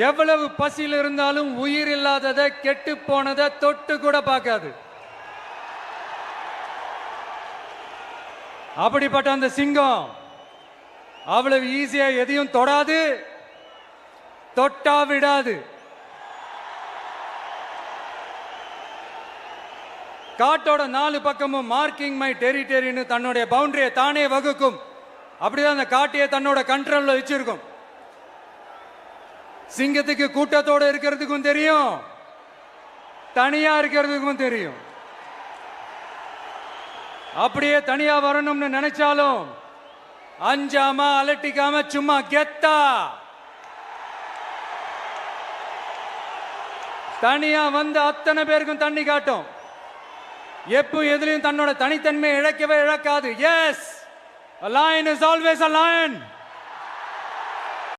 எவ்வளவு பசியில் இருந்தாலும் உயிர் இல்லாததை கெட்டு போனதை தொட்டு கூட பார்க்காது. அப்படிப்பட்ட அந்த சிங்கம் அவ்வளவு ஈஸியா எதையும் தொடாது, தொட்டா விடாது. காட்டோட 4 பக்கமும் மார்க்கிங் மை டெரிட்டரின்னு தன்னுடைய பவுண்டரியை தானே வகுக்கும். அப்படிதான் அந்த காட்டையே தன்னோட கண்ட்ரோல்ல வச்சிருக்கும். சிங்கத்துக்கு கூட்டத்தோட இருக்கிறதுக்கும் தெரியும், தனியா இருக்கிறதுக்கும் தெரியும். அப்படியே தனியா வரணும்னு நினைச்சாலும் அஞ்சாம அலட்டிக்காம சும்மா கெத்தா தனியா வந்து அத்தனை பேருக்கும் தண்ணி காட்டும். எப்போ எதுலையும் தன்னோட தனித்தன்மையை இழக்கவே இழக்காது. Yes, a lion is always a lion.